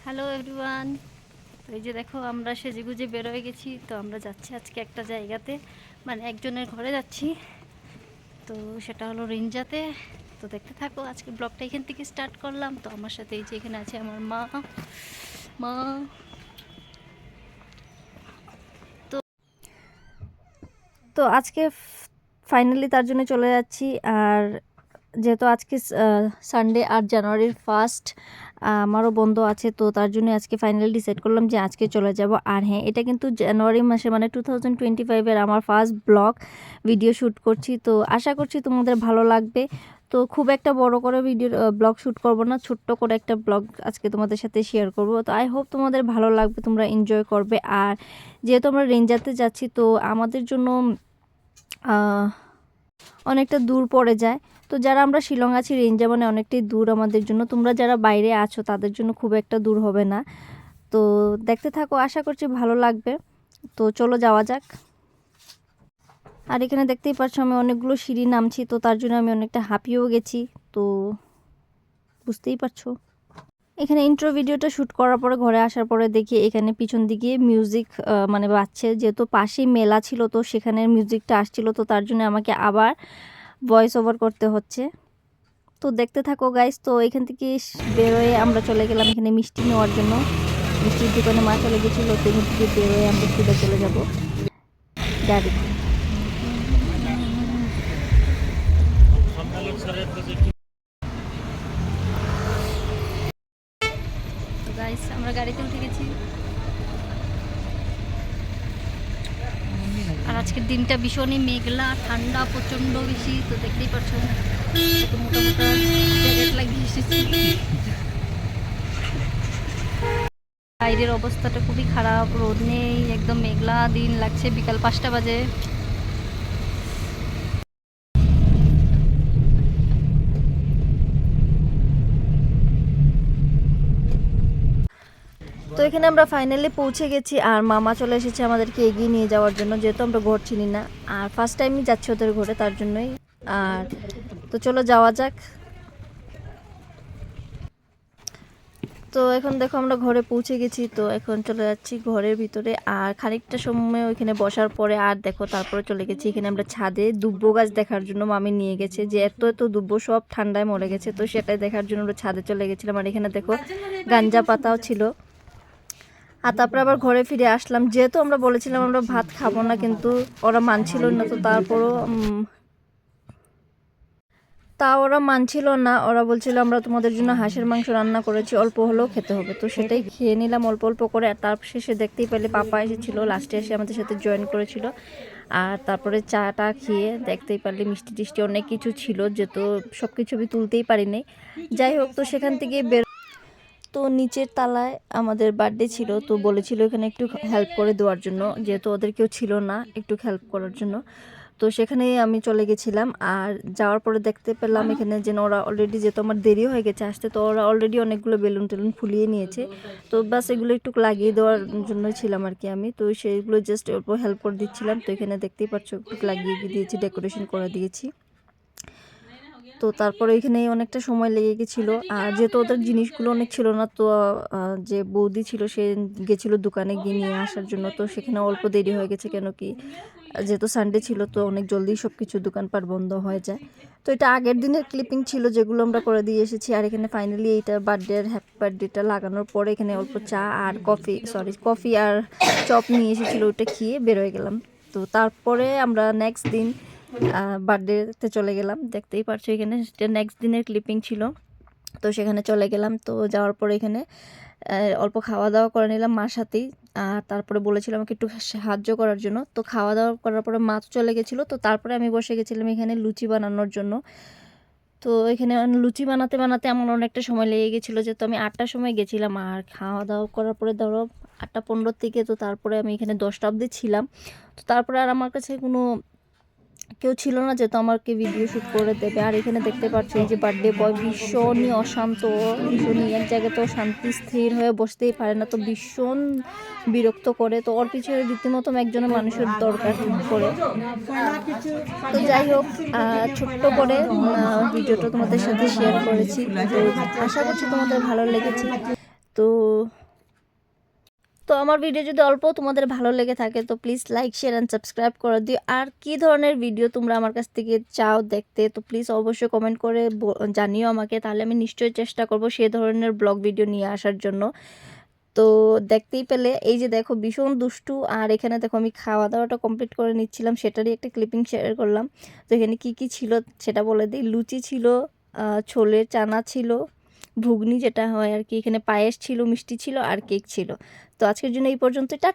Hello everyone. তো এই যে দেখো আমরা সেজেগুজে বের হয়ে গেছি। তো আমরা যাচ্ছি আজকে একটা জায়গাতে, মানে একজনের ঘরে যাচ্ছি। তো সেটা হলো রিঞ্জাতে। তো দেখতে থাকো, আজকে ব্লগটা এখান থেকে স্টার্ট করলাম। তো আমার সাথে এই যে এখানে আছে আমার মা মা তো তো আজকে ফাইনালি তার জন্য চলে যাচ্ছি। আর যেহেতু আজকে সানডে আর জানুয়ারির ফার্স্ট, আমারও বন্ধ আছে, তো তার জন্য আজকে ফাইনালি ডিসাইড করলাম যে আজকে চলে যাব। আর হ্যাঁ, এটা কিন্তু জানুয়ারি মাসে মানে 2025-এর আমার ফার্স্ট ব্লগ ভিডিও শ্যুট করছি। তো আশা করছি তোমাদের ভালো লাগবে। তো খুব একটা বড় করে ব্লগ শ্যুট করব না, ছোট্ট করে একটা ব্লগ আজকে তোমাদের সাথে শেয়ার করব। তো আই হোপ তোমাদের ভালো লাগবে, তোমরা এনজয় করবে। আর যেহেতু আমরা রেঞ্জাতে যাচ্ছি, তো আমাদের জন্য অনেকটা দূর পড়ে যায়। তো যারা আমরা শিলং আছি, রেঞ্জা মানে অনেকটাই দূর আমাদের জন্য। তোমরা যারা বাইরে আছো তাদের জন্য খুব একটা দূর হবে না। তো দেখতে থাকো, আশা করছি ভালো লাগবে। তো চলো যাওয়া যাক। আর এখানে দেখতেই পাচ্ছ আমি অনেকগুলো সিঁড়ি নামছি, তো তার জন্য আমি অনেকটা হাঁপিয়েও গেছি। তো বুঝতেই পারছো। এখানে ইন্ট্রো ভিডিওটা শ্যুট করার পরে ঘরে আসার পরে দেখি এখানে পিছন দিকে মিউজিক মানে বাজছে। যেহেতু পাশেই মেলা ছিল, তো সেখানে মিউজিকটা আসছিল, তো তার জন্য আমাকে আবার ভয়েস ওভার করতে হচ্ছে। তো দেখতে থাকো গাইস। তো এখান থেকে বেরোয় আমরা চলে গেলাম এখানে মিষ্টি নেওয়ার জন্য। মিষ্টির দোকানে মা চলে গেছিলো, তো এখান থেকে বেরোয় আমরা সিধা চলে যাব গাড়ি। তো গাইস আমরা গাড়িতে উঠে গেছি। আর আজকের দিনটা ভীষণই মেঘলা, ঠান্ডা প্রচণ্ড বেশি। তো দেখতেই পাচ্ছ মোটা মোটা জ্যাকেট লাগিয়ে এসেছি। বাইরের অবস্থাটা খুবই খারাপ, রোদ নেই, একদম মেঘলা দিন লাগছে। বিকাল 5টা বাজে। তো এখানে আমরা ফাইনালি পৌঁছে গেছি। আর মামা চলে এসেছে আমাদেরকে এগিয়ে নিয়ে যাওয়ার জন্য, যেহেতু আমরা ঘর চিনি না আর ফার্স্ট টাইমই যাচ্ছি ওদের ঘরে, তার জন্যই। আর তো চলো যাওয়া যাক। তো এখন দেখো আমরা ঘরে পৌঁছে গেছি। তো এখন চলে যাচ্ছি ঘরের ভিতরে। আর খানিকটা সময় ওইখানে বসার পরে আর দেখো তারপরে চলে গেছি এখানে আমরা ছাদে দুব্ব গাছ দেখার জন্য। মামি নিয়ে গেছে যে এত এত দুব্ব সব ঠান্ডায় মরে গেছে, তো সেটাই দেখার জন্য আমরা ছাদে চলে গেছিলাম। আর এখানে দেখো গাঞ্জা পাতাও ছিল। আর তারপরে আবার ঘরে ফিরে আসলাম। যেহেতু আমরা বলেছিলাম আমরা ভাত খাবো না, কিন্তু ওরা মানছিল না। তো তারপরও ওরা মানছিল না। ওরা বলছিল আমরা তোমাদের জন্য হাঁসের মাংস রান্না করেছি, অল্প হলেও খেতে হবে। তো সেটাই খেয়ে নিলাম অল্প অল্প করে। আর তার শেষে দেখতেই পেলে পাপা এসেছিলো, লাস্টে এসে আমাদের সাথে জয়েন করেছিল। আর তারপরে চাটা খেয়ে দেখতেই পারলে মিষ্টি টিষ্টি অনেক কিছু ছিল, যেহেতু সব কিছু আমি তুলতেই পারিনি। যাই হোক, তো সেখান থেকে তো নিচের তালায় আমাদের বার্থডে ছিল, তো বলেছিল এখানে একটু হেল্প করে দেওয়ার জন্য, যেহেতু ওদের কেউ ছিল না একটু হেল্প করার জন্য। তো সেখানেই আমি চলে গেছিলাম। আর যাওয়ার পরে দেখতে পেলাম এখানে যেন ওরা অলরেডি, যেহেতু আমার দেরি হয়ে গেছে আসতে, তো ওরা অলরেডি অনেকগুলো বেলুন টেলুন ফুলিয়ে নিয়েছে। তো বাস এগুলো একটু লাগিয়ে দেওয়ার জন্যই ছিলাম আর কি আমি। তো সেইগুলো জাস্ট অল্প হেল্প করে দিচ্ছিলাম। তো এখানে দেখতেই পাচ্ছ একটু লাগিয়ে দিয়েছি, ডেকোরেশন করে দিয়েছি। তো তারপরে এখানে অনেকটা সময় লেগে গেছিলো। আর যেহেতু ওদের জিনিসগুলো অনেক ছিল না, তো যে বৌদি ছিল সে গেছিলো দোকানে গিয়ে নিয়ে আসার জন্য। তো সেখানে অল্প দেরি হয়ে গেছে, কেন কি যেহেতু সানডে ছিল, তো অনেক জলদি সব কিছু দোকানপাট বন্ধ হয়ে যায়। তো এটা আগের দিনের ক্লিপিং ছিল, যেগুলো আমরা করে দিয়ে এসেছি। আর এখানে ফাইনালি এইটা বার্থডের হ্যাপি বার্থডেটা লাগানোর পরে এখানে অল্প চা আর কফি আর চপ নিয়ে এসেছিলো, ওটা খেয়ে বেরোয় গেলাম। তো তারপরে আমরা নেক্সট দিন বার্থডেতে চলে গেলাম। দেখতেই পারছো এখানে নেক্সট দিনের ক্লিপিং ছিল। তো সেখানে চলে গেলাম। তো যাওয়ার পরে এখানে অল্প খাওয়া দাওয়া করে নিলাম মার সাথেই। আর তারপরে বলেছিলাম আমাকে একটু সাহায্য করার জন্য। তো খাওয়া দাওয়া করার পরে মা তো চলে গেছিলো। তো তারপরে আমি বসে গেছিলাম এখানে লুচি বানানোর জন্য। তো এখানে লুচি বানাতে বানাতে আমার অনেকটা সময় লেগে গেছিলো, যেহেতু আমি 8টার সময় গেছিলাম। আর খাওয়া দাওয়া করার পরে ধরো 8টা 15 থেকে, তো তারপরে আমি এখানে 10টা অবধি ছিলাম। তো তারপরে আর আমার কাছে কোনো কেউ ছিল না, যেহেতু আমাকে ভিডিও শ্যুট করে দেবে। আর এখানে দেখতে পাচ্ছ এই যে বার্থডে বয় ভীষণই অশান্ত, ভীষণই এক জায়গায় তো শান্তি স্থির হয়ে বসতেই পারে না, তো ভীষণ বিরক্ত করে। তো ওর পিছনে রীতিমতো একজনের মানুষের দরকার করে। তো যাই হোক, ছোট্ট করে ভিডিওটা তোমাদের সাথে শেয়ার করেছি। তো আশা করছি তোমাদের ভালো লেগেছে। তো তো আমার ভিডিও যদি অল্প তোমাদের ভালো লেগে থাকে তো please like share and subscribe করে দিও। আর কি ধরনের ভিডিও তোমরা আমার কাছ থেকে চাও দেখতে তো প্লিজ অবশ্যই কমেন্ট করে জানিও আমাকে, তাহলে আমি নিশ্চয়ই চেষ্টা করব সেই ধরনের ব্লগ ভিডিও নিয়ে আসার জন্য। তো দেখতেই পেলে এই যে দেখো ভীষণ দুষ্টু। আর এখানে দেখো আমি খাওয়া দাওয়াটা কমপ্লিট করে নিচ্ছিলাম, সেটারই একটা ক্লিপিং শেয়ার করলাম। তো এখানে কি কি ছিল সেটা বলে দিই। লুচি ছিল, ছোলের চানা ছিল, ঘুগনি যেটা হয় আর কি, এখানে পায়েস ছিল, মিষ্টি ছিল আর কেক ছিল। তো আজকের জন্য এই পর্যন্ত, টাটা।